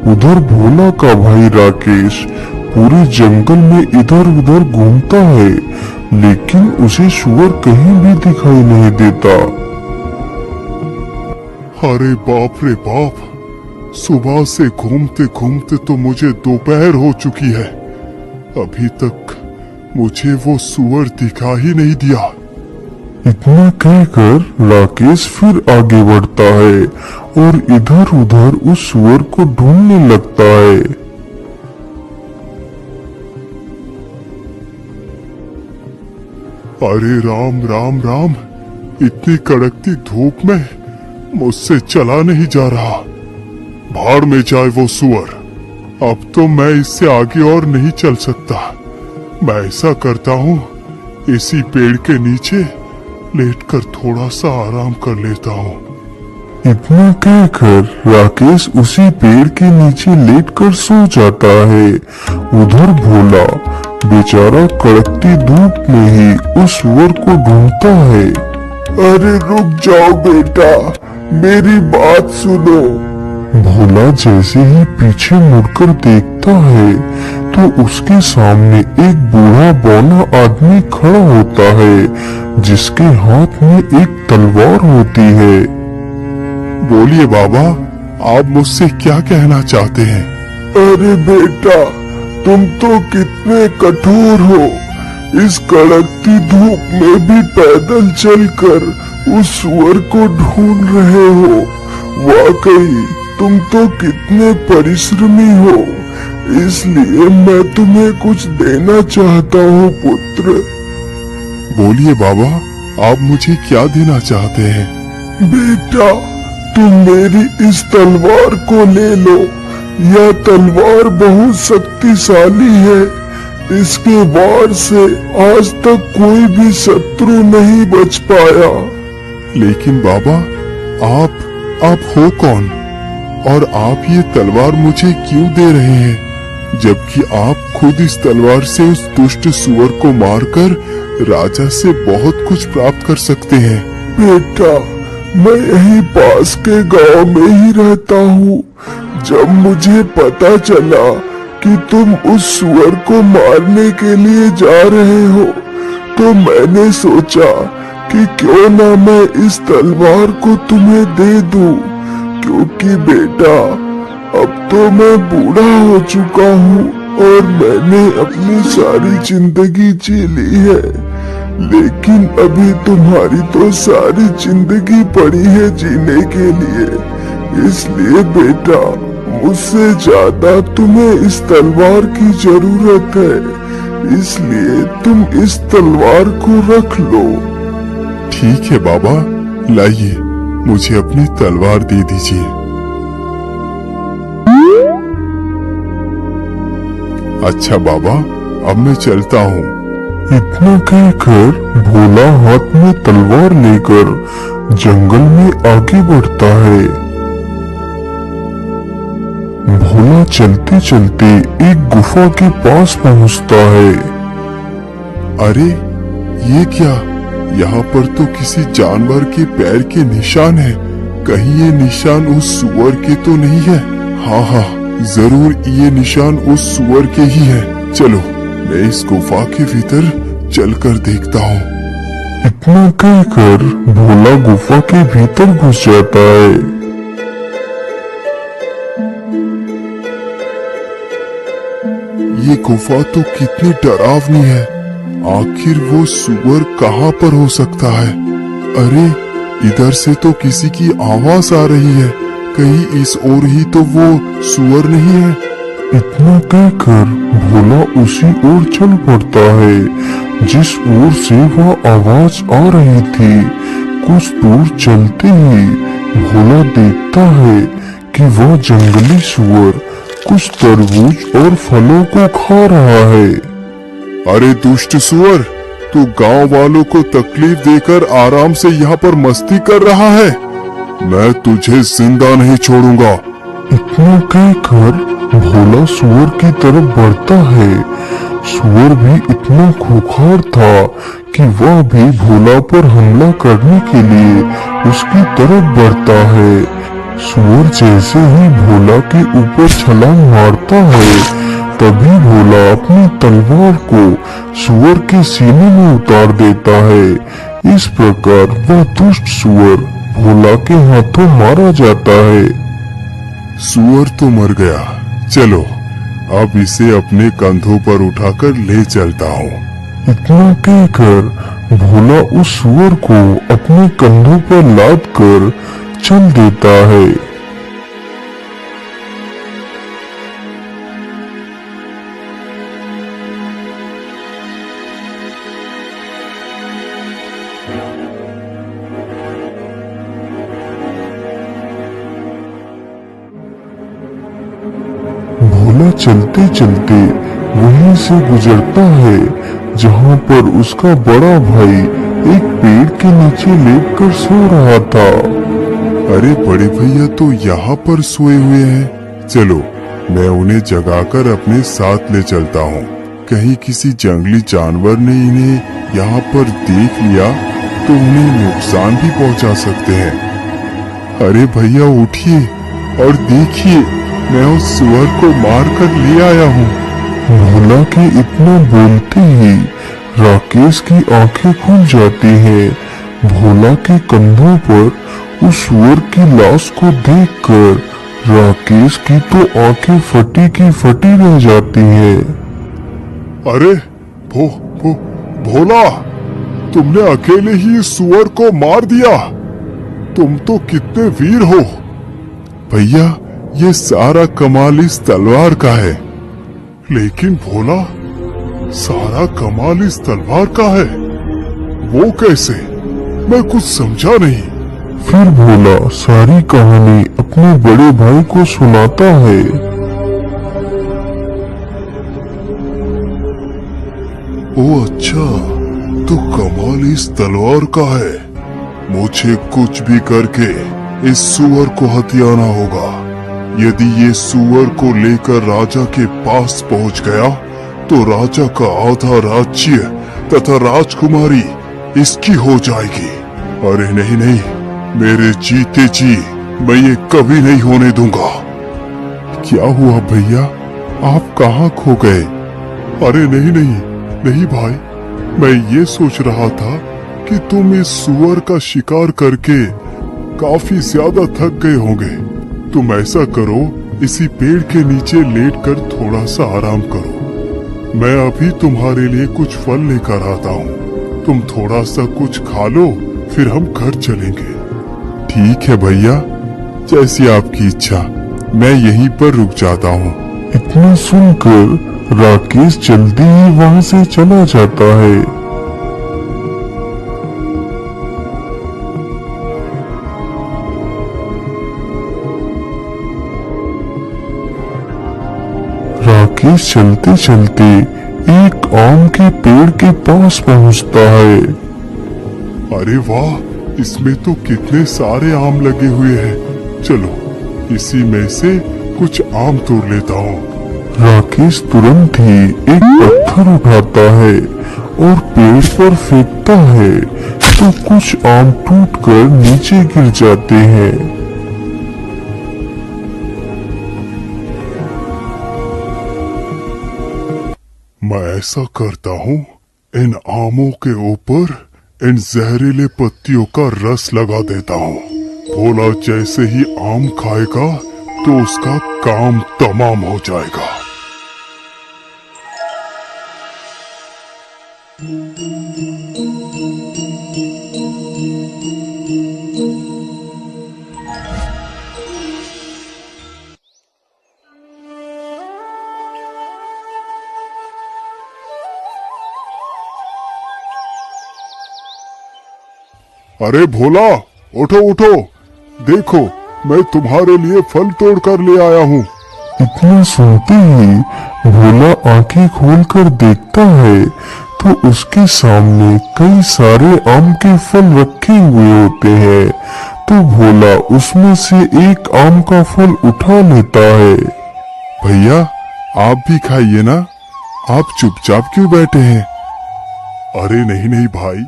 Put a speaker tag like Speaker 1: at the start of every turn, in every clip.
Speaker 1: उधर भोला का भाई राकेश पूरे जंगल में इधर उधर घूमता है, लेकिन उसे सुअर कहीं भी दिखाई नहीं देता।
Speaker 2: अरे बाप रे बाप, सुबह से घूमते घूमते तो मुझे दोपहर हो चुकी है, अभी तक मुझे वो सुअर दिखा ही नहीं दिया।
Speaker 1: इतना कहकर राकेश फिर आगे बढ़ता है और इधर उधर उस सुअर को ढूंढने लगता है।
Speaker 2: अरे राम राम राम, इतनी कड़कती धूप में मुझसे चला नहीं जा रहा। भाड़ में जाए वो सुअर, अब तो मैं इससे आगे और नहीं चल सकता। मैं ऐसा करता हूँ, इसी पेड़ के नीचे लेटकर थोड़ा सा आराम कर लेता हूँ।
Speaker 1: इतना कहकर राकेश उसी पेड़ के नीचे लेटकर सो जाता है। उधर भोला बेचारा कड़कती धूप में ही उस सुअर को ढूंढता है।
Speaker 2: अरे रुक जाओ बेटा, मेरी बात सुनो।
Speaker 1: भोला जैसे ही पीछे मुड़कर देखता है तो उसके सामने एक बूढ़ा बौना आदमी खड़ा होता है, जिसके हाथ में एक तलवार होती है।
Speaker 2: बोलिए बाबा, आप मुझसे क्या कहना चाहते हैं?
Speaker 1: अरे बेटा, तुम तो कितने कठोर हो, इस कड़कती धूप में भी पैदल चलकर उस सुअर को ढूंढ रहे हो। वाकई तुम तो कितने परिश्रमी हो, इसलिए मैं तुम्हें कुछ देना चाहता हूँ पुत्र।
Speaker 2: बोलिए बाबा, आप मुझे क्या देना चाहते हैं?
Speaker 1: बेटा, तुम मेरी इस तलवार को ले लो। यह तलवार बहुत शक्तिशाली है, इसके वार से आज तक कोई भी शत्रु नहीं बच पाया।
Speaker 2: लेकिन बाबा, आप हो कौन, और आप ये तलवार मुझे क्यों दे रहे हैं, जबकि आप खुद इस तलवार से उस दुष्ट सुअर को मारकर राजा से बहुत कुछ प्राप्त कर सकते हैं?
Speaker 1: बेटा, मैं यहीं पास के गांव में ही रहता हूँ। जब मुझे पता चला कि तुम उस सुअर को मारने के लिए जा रहे हो, तो मैंने सोचा कि क्यों ना मैं इस तलवार को तुम्हें दे दूं, क्योंकि बेटा अब तो मैं बूढ़ा हो चुका हूँ और मैंने अपनी सारी जिंदगी जी ली है, लेकिन अभी तुम्हारी तो सारी जिंदगी पड़ी है जीने के लिए। इसलिए बेटा, मुझसे ज्यादा तुम्हें इस तलवार की जरूरत है, इसलिए तुम इस तलवार को रख लो।
Speaker 2: ठीक है बाबा, लाइए, मुझे अपनी तलवार दे दीजिए। अच्छा बाबा, अब मैं चलता हूँ।
Speaker 1: इतना कहकर भोला हाथ में तलवार लेकर जंगल में आगे बढ़ता है। भोला चलते चलते एक गुफा के पास पहुंचता है।
Speaker 2: अरे ये क्या, यहाँ पर तो किसी जानवर के पैर के निशान है। कहीं ये निशान उस सुअर के तो नहीं है? हाँ, जरूर ये निशान उस सुअर के ही है। चलो, मैं इस गुफा के भीतर चलकर देखता हूँ।
Speaker 1: इतना कहकर भोला गुफा के भीतर घुस जाता है।
Speaker 2: ये गुफा तो कितनी डरावनी है। आखिर वो सुअर कहाँ पर हो सकता है? अरे इधर से तो किसी की आवाज आ रही है, कहीं इस ओर ही तो वो सुअर नहीं है?
Speaker 1: इतना कहकर भोला उसी ओर चल पड़ता है जिस ओर से वह आवाज आ रही थी। कुछ दूर चलते ही भोला देखता है कि वह जंगली सुअर कुछ तरबूज और फलों को खा रहा है।
Speaker 2: अरे दुष्ट सुअर, तू गांव वालों को तकलीफ देकर आराम से यहाँ पर मस्ती कर रहा है। मैं तुझे जिंदा नहीं छोड़ूंगा।
Speaker 1: इतना कहकर भोला सुअर की तरफ बढ़ता है। सुअर भी इतना खूंखार था कि वह भी भोला पर हमला करने के लिए उसकी तरफ बढ़ता है। सुअर जैसे ही भोला के ऊपर छलांग मारता है, तभी भोला अपनी तलवार को सुअर के सीने में उतार देता है। इस प्रकार वह दुष्ट सुअर भोला के हाथों मारा जाता है।
Speaker 2: सुअर तो मर गया, चलो अब इसे अपने कंधों पर उठाकर ले चलता हूँ।
Speaker 1: इतना कहकर भोला उस सुअर को अपने कंधों पर लाद कर चल देता है। भोला चलते चलते वहीं से गुजरता है जहाँ पर उसका बड़ा भाई एक पेड़ के नीचे लेटकर सो रहा था।
Speaker 2: अरे बड़े भैया तो यहाँ पर सोए हुए हैं, चलो मैं उन्हें जगाकर अपने साथ ले चलता हूँ। कहीं किसी जंगली जानवर ने इन्हें यहाँ पर देख लिया तो उन्हें नुकसान भी पहुँचा सकते हैं। अरे भैया उठिए और देखिए, मैं उस सुअर को मार कर ले आया हूँ।
Speaker 1: भोला के इतना बोलते ही राकेश की आंखें खुल जाती हैं। भोला के कंधों पर उस सुअर की लाश को देखकर राकेश की तो आंखें फटी की फटी रह जाती हैं।
Speaker 2: अरे भोला, तुमने अकेले ही इस सुअर को मार दिया। तुम तो कितने वीर हो। भैया ये सारा कमाल इस तलवार का है। लेकिन भोला, सारा कमाल इस तलवार का है, वो कैसे? मैं कुछ समझा नहीं।
Speaker 1: फिर भोला सारी कहानी अपने बड़े भाई को सुनाता है।
Speaker 2: ओ अच्छा, तो कमाल इस तलवार का है। मुझे कुछ भी करके इस सुअर को हथियाना होगा। यदि ये सुअर को लेकर राजा के पास पहुंच गया तो राजा का आधा राज्य तथा राजकुमारी इसकी हो जाएगी। अरे नहीं नहीं, मेरे जीते जी मैं ये कभी नहीं होने दूंगा। क्या हुआ भैया, आप कहाँ खो गए? अरे नहीं नहीं नहीं भाई, मैं ये सोच रहा था कि तुम इस सुअर का शिकार करके काफी ज्यादा थक गए होंगे। तुम ऐसा करो, इसी पेड़ के नीचे लेटकर थोड़ा सा आराम करो। मैं अभी तुम्हारे लिए कुछ फल लेकर आता हूँ। तुम थोड़ा सा कुछ खा लो, फिर हम घर चलेंगे। ठीक है भैया, जैसी आपकी इच्छा। मैं यहीं पर रुक जाता हूँ।
Speaker 1: इतना सुनकर राकेश जल्दी ही वहाँ से चला जाता है। राकेश चलते चलते एक आम के पेड़ के पास पहुंचता है।
Speaker 2: अरे वाह, इसमें तो कितने सारे आम लगे हुए हैं। चलो इसी में से कुछ आम तोड़ लेता हूँ।
Speaker 1: राकेश तुरंत ही एक पत्थर उठाता है और पेड़ पर फेंकता है तो कुछ आम टूटकर नीचे गिर जाते हैं।
Speaker 2: मैं ऐसा करता हूँ, इन आमों के ऊपर इन जहरीले पत्तियों का रस लगा देता हूँ। भोला जैसे ही आम खाएगा तो उसका काम तमाम हो जाएगा। अरे भोला, उठो उठो, देखो मैं तुम्हारे लिए फल तोड़ कर ले आया हूँ।
Speaker 1: इतना सुनते ही भोला आंखें खोलकर देखता है तो उसके सामने कई सारे आम के फल रखे हुए होते हैं। तो भोला उसमें से एक आम का फल उठा लेता है।
Speaker 2: भैया आप भी खाइए ना, आप चुपचाप क्यों बैठे हैं? अरे नहीं नहीं भाई,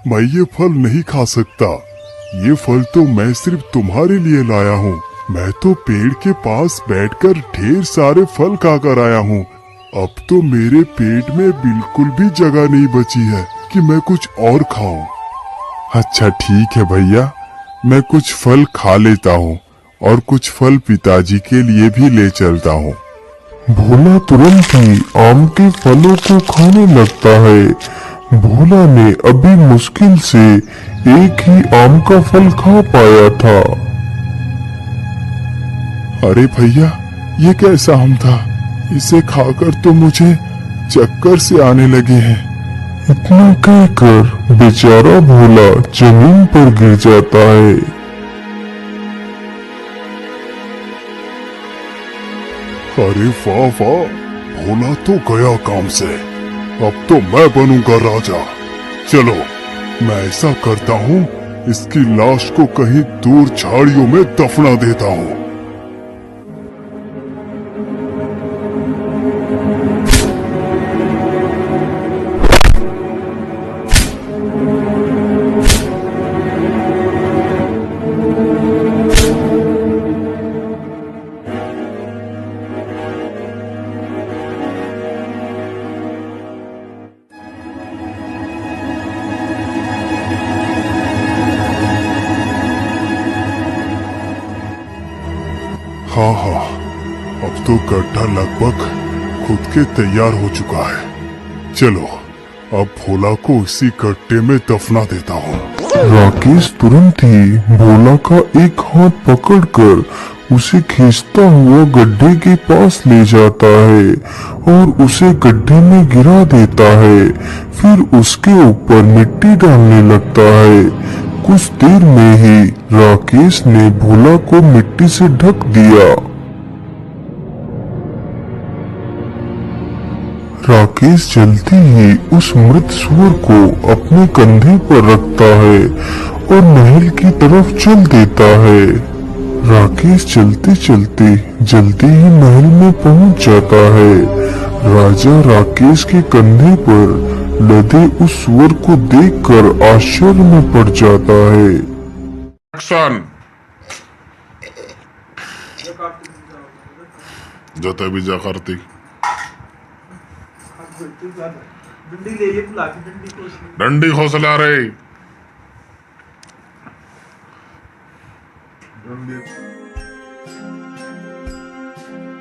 Speaker 2: मैं ये फल नहीं खा सकता। ये फल तो मैं सिर्फ तुम्हारे लिए लाया हूँ। मैं तो पेड़ के पास बैठकर ढेर सारे फल खाकर आया हूँ। अब तो मेरे पेट में बिल्कुल भी जगह नहीं बची है कि मैं कुछ और खाऊं। अच्छा ठीक है भैया, मैं कुछ फल खा लेता हूँ और कुछ फल पिताजी के लिए भी ले चलता हूँ।
Speaker 1: भोला तुरंत ही आम के फलों को खाने लगता है। भोला ने अभी मुश्किल से एक ही आम का फल खा पाया था।
Speaker 2: अरे भैया, ये कैसा आम था? इसे खाकर तो मुझे चक्कर से आने लगे हैं।
Speaker 1: इतना कहकर बेचारा भोला जमीन पर गिर जाता है।
Speaker 2: अरे वाह वाह, भोला तो गया काम से। अब तो मैं बनूंगा राजा। चलो, मैं ऐसा करता हूँ, इसकी लाश को कहीं दूर झाड़ियों में दफना देता हूँ। हाँ हाँ, अब तो गड्ढा लगभग खुद के तैयार हो चुका है। चलो, अब भोला को इसी गड्ढे में दफना देता हूँ।
Speaker 1: राकेश तुरंत ही भोला का एक हाथ पकड़कर उसे खींचता हुआ गड्ढे के पास ले जाता है और उसे गड्ढे में गिरा देता है। फिर उसके ऊपर मिट्टी डालने लगता है। कुछ देर में ही राकेश ने भोला को मिट्टी से ढक दिया। राकेश जल्दी ही उस मृत सूअर को अपने कंधे पर रखता है और महल की तरफ चल देता है। राकेश चलते चलते जल्दी ही महल में पहुंच जाता है। राजा राकेश के कंधे पर लदे उस सूअर को देखकर आश्चर्य में पड़ जाता है।
Speaker 3: एक्शन। जोते बीजा करती डंडी खोसला रे।